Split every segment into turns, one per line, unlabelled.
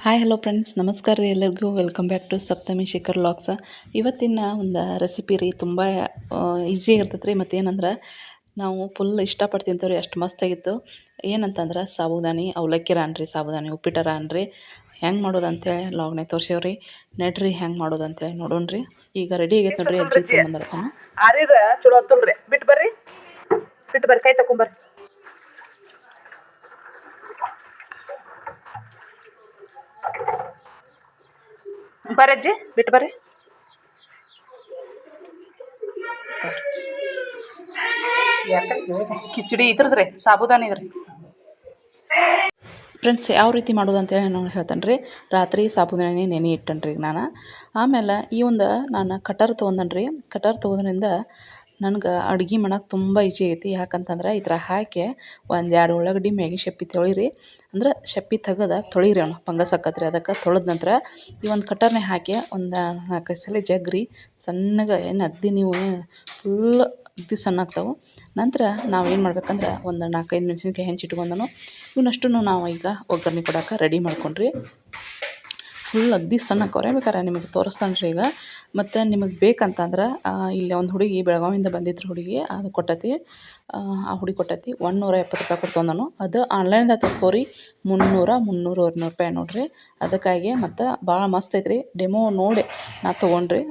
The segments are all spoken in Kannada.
ಹಾಯ್ ಹಲೋ ಫ್ರೆಂಡ್ಸ್, ನಮಸ್ಕಾರ ರೀ ಎಲ್ಲರಿಗೂ. Welcome back to Saptami Shekhar vlogs. ಇವತ್ತಿನ ಒಂದು ರೆಸಿಪಿ ರೀ ತುಂಬ ಈಸಿ ಇರ್ತೈತೆ ರೀ. ಮತ್ತೇನಂದ್ರೆ ನಾವು ಫುಲ್ ಇಷ್ಟಪಟ್ಟು ತಿಂತೇವೆ ರೀ, ಅಷ್ಟು ಮಸ್ತಾಗಿತ್ತು. ಏನಂತಂದ್ರೆ ಸಾಬುದಾನಿ ಅವಲಕ್ಕಿ ರಾನ್ರಿ, ಸಾಬುದಾನಿ ಉಪ್ಪಿಟ್ಟು ರಾನ್ರಿ. ಹೆಂಗೆ ಮಾಡೋದು ಅಂತೇಳಿ ಲಾಗ್ನೇ ತೋರ್ಸೇವ್ರಿ. ನಡ್ರಿ ಹೆಂಗೆ ಮಾಡೋದು ಅಂತೇಳಿ ನೋಡೋಣ ರೀ. ಈಗ ರೆಡಿ ಆಗೈತೆ ನೋಡ್ರಿ, ಅಜ್ಜಿ ತೊಗೊಂಬಂದಿರ್ತಾನೆ.
ಆರಿರ ಚಲೋ ಹತ್ತಲ್ರಿ, ಬಿಟ್ಟು ಬರ್ರಿ ಕೈ ತಕೊಂಬರ್ರಿ. ಅಜ್ಜಿ ಬಿಟ್ಟು ಬರ್ರಿ. ಕಿಚಡಿ ಇದ್ರದ್ರಿ, ಸಾಬುದಾನಿ ಇದ್ರಿ.
ಫ್ರೆಂಡ್ಸ್, ಯಾವ ರೀತಿ ಮಾಡೋದು ಅಂತೇಳಿ ನಾನು ಹೇಳ್ತೇನೆ ರೀ. ರಾತ್ರಿ ಸಾಬುದಾನಿ ನೆನೆ ಇಟ್ಟೇನೆ ರೀ ನಾನು. ಆಮೇಲೆ ಈ ಒಂದು ನಾನು ಕಟರ್ ತೊಗೊಂಡೇನೆ ರೀ. ಕಟರ್ ತೊಗೋದ್ರಿಂದ ನನಗೆ ಅಡುಗೆ ಮಾಡೋಕೆ ತುಂಬ ಈಜಿ ಐತಿ. ಯಾಕಂತಂದ್ರೆ ಈ ಥರ ಹಾಕಿ ಒಂದು 2 ಉಳ್ಳಾಗಡ್ಡಿ ಮ್ಯಾಗಿ ಶೆಪ್ಪಿ ತೊಳಿರಿ. ಅಂದ್ರೆ ಶೆಪ್ಪಿ ತೆಗೆದು ತೊಳಿರಿ, ಅವನು ಫಂಗಸ್ ಆಕತ್ರಿ. ಅದಕ್ಕೆ ತೊಳೆದ ನಂತರ ಈ ಒಂದು ಕಟರ್ನೇ ಹಾಕಿ ಒಂದು 4-5 ಸಲ ಜಗ್ರಿ ಸಣ್ಣಗೆ. ಏನು ಅಗ್ದಿ ನೀವು ಫುಲ್ ಅಗ್ದಿ ಸಣ್ಣ ಆಗ್ತಾವೆ. ನಂತರ ನಾವು ಏನು ಮಾಡ್ಬೇಕಂದ್ರೆ ಒಂದು 4-5 ಮೆಣಸಿನ್ಕಾಯಿ ಹೆಂಚಿಟ್ಕೊಂಡನು. ಇವನಷ್ಟು ನಾವು ಈಗ ಒಗ್ಗರಣೆ ಕೊಡೋಕೆ ರೆಡಿ ಮಾಡ್ಕೊಂಡ್ರಿ. ಫುಲ್ ಅಗ್ದಿ ಸಣ್ಣ ಹಾಕೋರೆ. ಬೇಕಾರೆ ನಿಮಗೆ ತೋರಿಸ್ತಾನೆ ರೀ ಈಗ. ಮತ್ತು ನಿಮಗೆ ಬೇಕಂತಂದ್ರೆ ಇಲ್ಲಿ ಒಂದು ಹುಡುಗಿ ಬೆಳಗಾವಿಯಿಂದ ಬಂದಿದ್ರು ಹುಡುಗಿ, ಅದು ಕೊಟ್ಟತಿ. ಆ ಹುಡುಗಿ ಕೊಟ್ಟತಿ 170 ರೂಪಾಯಿ ಕೊಟ್ಟು ತೊಗೊಂಡನು. ಅದು ಆನ್ಲೈನ್ದಾಗ ತಗೋರಿ 300-200 ರೂಪಾಯಿ ನೋಡಿರಿ. ಅದಕ್ಕಾಗಿ ಮತ್ತು ಭಾಳ ಮಸ್ತ್ ಐತ್ರಿ. ಡೆಮೋ ನೋಡಿ ನಾ ತೊಗೊಂಡ್ರಿ.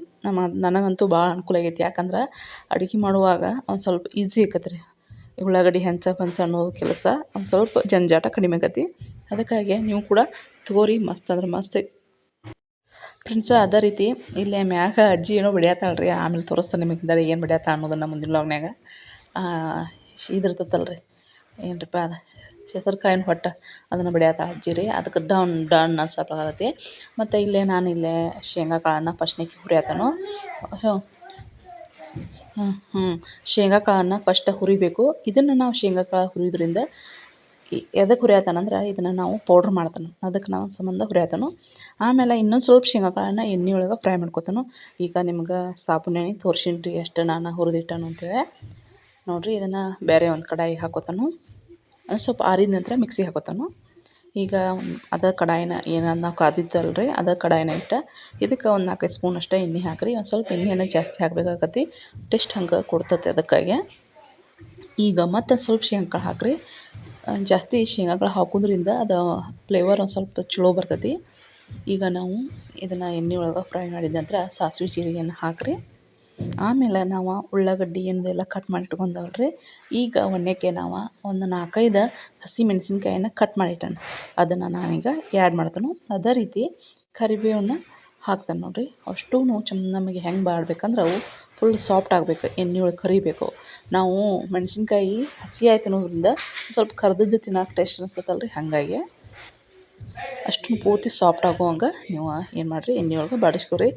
ನನಗಂತೂ ಭಾಳ ಅನುಕೂಲ ಆಗೈತಿ. ಯಾಕಂದ್ರೆ ಅಡುಗೆ ಮಾಡುವಾಗ ಒಂದು ಸ್ವಲ್ಪ ಈಸಿ ಆಕತ್ರಿ. ಉಳ್ಳಾಗಡ್ಡಿ ಪಂಚ ಅನ್ನೋ ಕೆಲಸ ಒಂದು ಸ್ವಲ್ಪ ಜಂಜಾಟ ಕಡಿಮೆ ಆಕತಿ. ಅದಕ್ಕಾಗಿ ನೀವು ಕೂಡ ತಗೋರಿ, ಮಸ್ತ್ ಅಂದ್ರೆ ಮಸ್ತ್ ಐತಿ ಫ್ರೆಂಡ್ಸ. ಅದೇ ರೀತಿ ಇಲ್ಲೇ ಮ್ಯಾಗ ಅಜ್ಜಿ ಏನೋ ಬಡಿಯತ್ತಾಳ್ರಿ. ಆಮೇಲೆ ತೋರಿಸ್ತಾನೆ ನಿಮಗೆ ಏನು ಬಡಿಯತ್ತ ಅನ್ನೋದನ್ನು ಮುಂದಿನ ಲಾಗ್ನ್ಯಾಗ. ಇದಿರ್ತೈತಲ್ರಿ, ಏನ್ರಿಪ್ಪ ಅದು ಹೆಸರುಕಾಯಿನ ಹೊಟ್ಟು, ಅದನ್ನು ಬಡಿಯತ್ತಾಳ ಅಜ್ಜಿ ರೀ. ಅದಕ್ಕೆ ಡನ್ ಅನ್ಸಪ್ಲಾಗತ್ತೈತಿ. ಮತ್ತು ಇಲ್ಲೇ ನಾನು ಶೇಂಗಾ ಕಾಳನ್ನು ಫಸ್ಟ್ನೇಗೆ ಹುರಿಯತ್ತನು. ಶೇಂಗಾ ಕಾಳನ್ನು ಫಸ್ಟ್ ಹುರಿಬೇಕು. ಇದನ್ನು ನಾವು ಶೇಂಗಾ ಕಾಳು ಹುರಿಯೋದ್ರಿಂದ ಎದಕ್ಕೆ ಹುರಿಯತ್ತಾನಂದ್ರೆ ಇದನ್ನು ನಾವು ಪೌಡ್ರ್ ಮಾಡ್ತಾನೆ, ಅದಕ್ಕೆ ನಾವು ಸಂಬಂಧ ಹುರಿಯತ್ತಾನು. ಆಮೇಲೆ ಇನ್ನೊಂದು ಸ್ವಲ್ಪ ಶೇಂಗಾ ಕಾಳನ್ನು ಎಣ್ಣೆ ಒಳಗೆ ಫ್ರೈ ಮಾಡ್ಕೊತಾನು. ಈಗ ನಿಮ್ಗೆ ಸಾಬುದಾನಿ ತೋರ್ಸೀನಿ ರೀ ಎಷ್ಟು ನಾನು ಹುರಿದಿಟ್ಟನು ಅಂತೇಳಿ. ನೋಡಿರಿ, ಇದನ್ನು ಬೇರೆ ಒಂದು ಕಡಾಯಿ ಹಾಕೋತಾನು. ಸ್ವಲ್ಪ ಆರಿದ ನಂತರ ಮಿಕ್ಸಿಗೆ ಹಾಕೋತಾನು. ಈಗ ಅದೇ ಕಡಾಯಿನ ಏನಾದ್ರು ನಾವು ಕಾದಿತ್ತಲ್ರಿ, ಅದೇ ಕಡಾಯಿನ ಇಟ್ಟು ಇದಕ್ಕೆ ಒಂದು 4-5 ಸ್ಪೂನ್ ಅಷ್ಟೇ ಎಣ್ಣೆ ಹಾಕಿರಿ. ಒಂದು ಸ್ವಲ್ಪ ಎಣ್ಣೆಯನ್ನು ಜಾಸ್ತಿ ಹಾಕಬೇಕಾಗತ್ತೆ, ಟೇಸ್ಟ್ ಹಂಗೆ ಕೊಡ್ತತೆ. ಅದಕ್ಕಾಗಿ ಈಗ ಮತ್ತೆ ಸ್ವಲ್ಪ ಶೇಂಗಾ ಕಾಳು ಹಾಕಿರಿ. ಜಾಸ್ತಿ ಶೇಂಗಾ ಕಾಳು ಹಾಕೋದ್ರಿಂದ ಅದು ಫ್ಲೇವರ್ ಒಂದು ಸ್ವಲ್ಪ ಚಲೋ ಬರ್ತೈತಿ. ಈಗ ನಾವು ಇದನ್ನು ಎಣ್ಣೆ ಒಳಗೆ ಫ್ರೈ ಮಾಡಿದ ನಂತರ ಸಾಸಿವೆ ಜೀರಿಗೆಯನ್ನು ಹಾಕಿರಿ. ಆಮೇಲೆ ನಾವು ಉಳ್ಳಾಗಡ್ಡಿ ಎಲ್ಲ ಕಟ್ ಮಾಡಿ ಇಟ್ಕೊಂಡವಲ್ರಿ. ಈಗ ಒಣ್ಣೆಗೆ ನಾವು ಒಂದು 4-5 ಹಸಿ ಮೆಣಸಿನ್ಕಾಯನ್ನು ಕಟ್ ಮಾಡಿಟ್ಟನು, ಅದನ್ನು ನಾನೀಗ ಆ್ಯಡ್ ಮಾಡ್ತಾನು. ಅದೇ ರೀತಿ ಕರಿಬೇವನ್ನ ಹಾಕ್ತಾನೆ ನೋಡಿರಿ. ಅಷ್ಟೂ ನಮಗೆ ಹೆಂಗೆ ಮಾಡಬೇಕಂದ್ರೆ ಅವು ಫುಲ್ ಸಾಫ್ಟ್ ಆಗಬೇಕು, ಎಣ್ಣೆ ಒಳಗೆ ಕರಿಬೇಕು. ನಾವು ಮೆಣಸಿನ್ಕಾಯಿ ಹಸಿ ಆಯ್ತು ಅನ್ನೋದ್ರಿಂದ ಸ್ವಲ್ಪ ಕರ್ದದ್ದು ತಿನ್ನೋಕೆ ಟೇಸ್ಟ್ ಅನ್ಸುತ್ತಲ್ರಿ. ಹಾಗಾಗಿ ಅಷ್ಟು ಪೂರ್ತಿ ಸಾಫ್ಟ್ ಆಗುವಂಗೆ ನೀವು ಏನು ಮಾಡಿರಿ, ಎಣ್ಣೆ ಒಳಗೆ ಬಾಡಿಸ್ಕೊರಿ.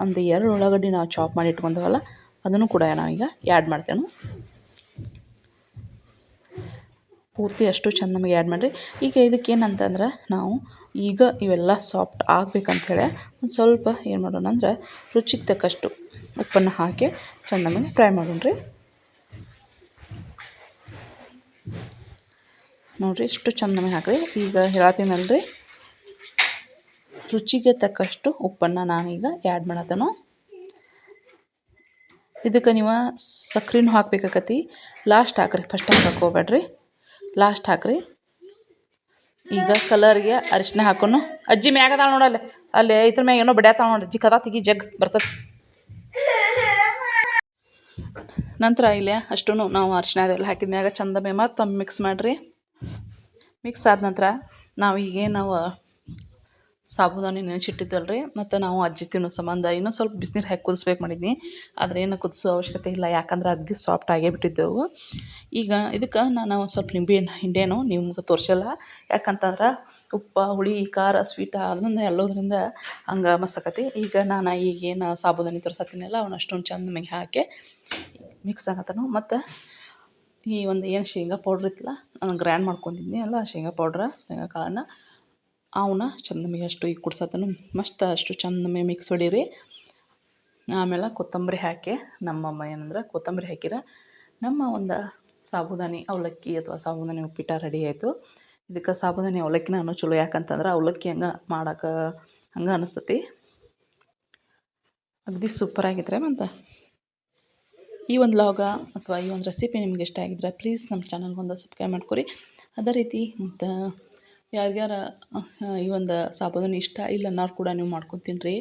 ಒಂದು 2 ಉಳ್ಳಾಗಡ್ಡಿ ನಾವು ಚಾಪ್ ಮಾಡಿ ಇಟ್ಕೊಂಡವಲ್ಲ, ಅದನ್ನು ಕೂಡ ನಾವೀಗ ಆ್ಯಡ್ ಮಾಡ್ತೇವೆ. ಪೂರ್ತಿ ಅಷ್ಟು ಚೆಂದ ನಮಗೆ ಆ್ಯಡ್ ಮಾಡಿರಿ. ಈಗ ಇದಕ್ಕೆ ಏನಂತಂದ್ರೆ ನಾವು ಈಗ ಇವೆಲ್ಲ ಸಾಫ್ಟ್ ಆಗಬೇಕಂಥೇಳಿ ಒಂದು ಸ್ವಲ್ಪ ಏನು ಮಾಡೋಣ ಅಂದ್ರೆ ರುಚಿಗೆ ತಕ್ಕಷ್ಟು ಉಪ್ಪನ್ನು ಹಾಕಿ ಚೆಂದ ನಮಗೆ ಫ್ರೈ ಮಾಡೋಣ್ರಿ. ನೋಡಿರಿ, ಇಷ್ಟು ಚೆಂದ ನಮಗೆ ಹಾಕಿರಿ. ಈಗ ಹೇಳ್ತೀನಲ್ರಿ, ರುಚಿಗೆ ತಕ್ಕಷ್ಟು ಉಪ್ಪನ್ನು ನಾನೀಗ ಆ್ಯಡ್ ಮಾಡತ್ತೇನು. ಇದಕ್ಕೆ ನೀವು ಸಕ್ರೆನೂ ಹಾಕಬೇಕಾಗತ್ತೆ. ಲಾಸ್ಟ್ ಹಾಕಿರಿ, ಫಸ್ಟ್ ಹಾಕಕ್ಕೆ ಹೋಗ್ಬೇಡ್ರಿ, ಲಾಸ್ಟ್ ಹಾಕಿರಿ. ಈಗ ಕಲರ್ಗೆ ಅರಿಶಿನ ಹಾಕೋನು. ಅಜ್ಜಿ ಮ್ಯಾಗದಾಳ ನೋಡಲ್ಲ, ಅಲ್ಲಿ ಇದ್ರ ಮ್ಯಾಗ ಏನೋ ಬಡಿಯತ್ತಾಳ ನೋಡಿ. ಅಜ್ಜಿ ಕದ ತೆಗಿ, ಜಗ್ ಬರ್ತದೆ. ನಂತರ ಇಲ್ಲಿ ಅಷ್ಟೂ ನಾವು ಅರಿಶಿನ ಅದೆಲ್ಲ ಹಾಕಿದ ಮ್ಯಾಗ ಚಂದ ಮತ್ತೊಮ್ಮೆ ಮಿಕ್ಸ್ ಮಾಡಿರಿ. ಮಿಕ್ಸ್ ಆದ ನಂತರ ನಾವು ಸಾಬುದಾನಿ ನೆನೆಸಿಟ್ಟಿದ್ದಲ್ರಿ, ಮತ್ತು ನಾವು ಅಜ್ಜಿ ತಿನ್ನೋ ಸಂಬಂಧ ಇನ್ನೂ ಸ್ವಲ್ಪ ಬಿಸಿನೀರು ಹಾಕಿ ಕುದಿಸ್ಬೇಕು ಮಾಡಿದ್ನಿ. ಆದರೆ ಏನು ಕುದಿಸೋ ಅವಶ್ಯಕತೆ ಇಲ್ಲ, ಯಾಕಂದ್ರೆ ಅಗ್ದಿ ಸಾಫ್ಟ್ ಆಗೇ ಬಿಟ್ಟಿದ್ದೆವು. ಈಗ ಇದಕ್ಕೆ ನಾನು ಒಂದು ಸ್ವಲ್ಪ ನಿಂಬೆಹಣ್ಣು ಹಿಂಡೇನು ನಿಮ್ಗೆ ತೋರಿಸಲ್ಲ. ಯಾಕಂತಂದ್ರೆ ಉಪ್ಪು, ಹುಳಿ, ಖಾರ, ಸ್ವೀಟ ಅದನ್ನು ಎಲ್ಲೋದ್ರಿಂದ ಹಂಗೆ ಮಸ್ತಾಕತಿ. ಈಗ ನಾನು ಈಗೇನು ಸಾಬುದಾನಿ ತೋರ್ಸತ್ತೀನಲ್ಲ, ಅವನ್ನ ಅಷ್ಟೊಂದು ಚೆಂದ ನಮಗೆ ಹಾಕಿ ಮಿಕ್ಸ್ ಆಗತ್ತನು. ಮತ್ತು ಈ ಒಂದು ಏನು ಶೇಂಗಾ ಪೌಡ್ರ್ ಇತ್ತಲ್ಲ, ನಾನು ಗ್ರೈಂಡ್ ಮಾಡ್ಕೊಂಡಿದ್ನಿ ಅಲ್ಲ ಶೇಂಗಾ ಪೌಡ್ರ, ಶೇಂಗಾ ಕಾಳನ್ನು ಅವನ್ನ ಚೆಂದ ನಮಗೆ ಅಷ್ಟು ಈಗ ಕುಡ್ಸತ್ತನು. ಮಸ್ತ್ ಅಷ್ಟು ಚೆಂದ ನಮಗೆ ಮಿಕ್ಸ್ ಹೊಡೀರಿ. ಆಮೇಲೆ ಕೊತ್ತಂಬರಿ ಹಾಕಿ, ನಮ್ಮಮ್ಮ ಏನಂದ್ರೆ ಕೊತ್ತಂಬರಿ ಹಾಕಿರ ನಮ್ಮ ಒಂದು ಸಾಬುದಾನಿ ಅವಲಕ್ಕಿ ಅಥವಾ ಸಾಬುದಾನಿ ಉಪ್ಪಿಟ್ಟು ರೆಡಿ ಆಯಿತು. ಇದಕ್ಕೆ ಸಾಬೂದಾನಿ ಅವಲಕ್ಕಿನ ಅನ್ನೋ ಚಲೋ, ಯಾಕಂತಂದ್ರೆ ಅವಲಕ್ಕಿ ಮಾಡೋಕೆ ಹಂಗೆ ಅನಿಸ್ತತಿ. ಅಗದಿ ಸೂಪರಾಗಿದ್ರೆ ಮತ್ತು ಈ ಒಂದು ಲಾಗ ಅಥವಾ ಈ ಒಂದು ರೆಸಿಪಿ ನಿಮ್ಗೆ ಇಷ್ಟ ಆಗಿದ್ರೆ ಪ್ಲೀಸ್ ನಮ್ಮ ಚಾನಲ್ಗೊಂದು ಸಬ್ಸ್ಕ್ರೈಬ್ ಮಾಡ್ಕೊರಿ. ಅದೇ ರೀತಿ ಮತ್ತು ಯಾರ್ಯಾರ ಈ ಒಂದು ಸಾಬೂದಾನಿ ಇಷ್ಟ ಇಲ್ಲ ಅನ್ನೋರು ಕೂಡ ನೀವು ಮಾಡ್ಕೊಂಡು ತಿನ್ನಿರಿ.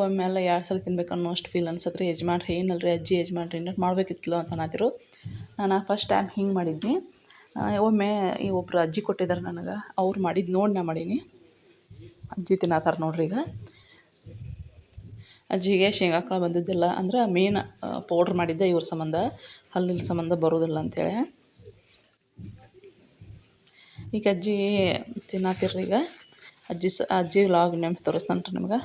ಒಮ್ಮೆಲ್ಲ 2 ಸಲ ತಿನ್ಬೇಕು ಅನ್ನೋ ಅಷ್ಟು ಫೀಲ್ ಅನ್ಸತ್ತೆ ರೀ. ಯಜಮಾನ್ರಿ ಏನಲ್ರಿ ಅಜ್ಜಿ ಯಜಮಾನ್ರಿ ಏನಾರು ಮಾಡಬೇಕಿತ್ತಲ್ಲ ಅಂತ ಅನ್ನತ್ತಿರು. ನಾನು ಫಸ್ಟ್ ಟೈಮ್ ಹಿಂಗೆ ಮಾಡಿದ್ನಿ. ಒಮ್ಮೆ ಈ ಒಬ್ಬರು ಅಜ್ಜಿ ಕೊಟ್ಟಿದ್ದಾರೆ ನನಗೆ, ಅವ್ರು ಮಾಡಿದ್ದು ನೋಡಿ ನಾ ಮಾಡೀನಿ. ಅಜ್ಜಿ ತಿನ್ನತ್ತಾರ ನೋಡ್ರಿ ಈಗ. ಅಜ್ಜಿಗೆ ಶೇಂಗಾ ಕಾಳು ಬಂದಿದ್ದಿಲ್ಲ ಅಂದ್ರೆ ಮೇನ್ ಪೌಡ್ರ್ ಮಾಡಿದ್ದೆ ಇವ್ರ ಸಂಬಂಧ, ಹಲ್ಲಿನ ಸಂಬಂಧ ಬರೋದಿಲ್ಲ ಅಂಥೇಳಿ. ಈಗ ಅಜ್ಜಿ ತಿನ್ನತ್ತಿರ್ರಿ ಈಗ. ಅಜ್ಜಿ ವ್ಲಾಗ್ ಇನ್ನೊಮ್ಮೆ ತೋರಿಸ್ತಾನ್ರಿ ನಿಮ್ಗೆ.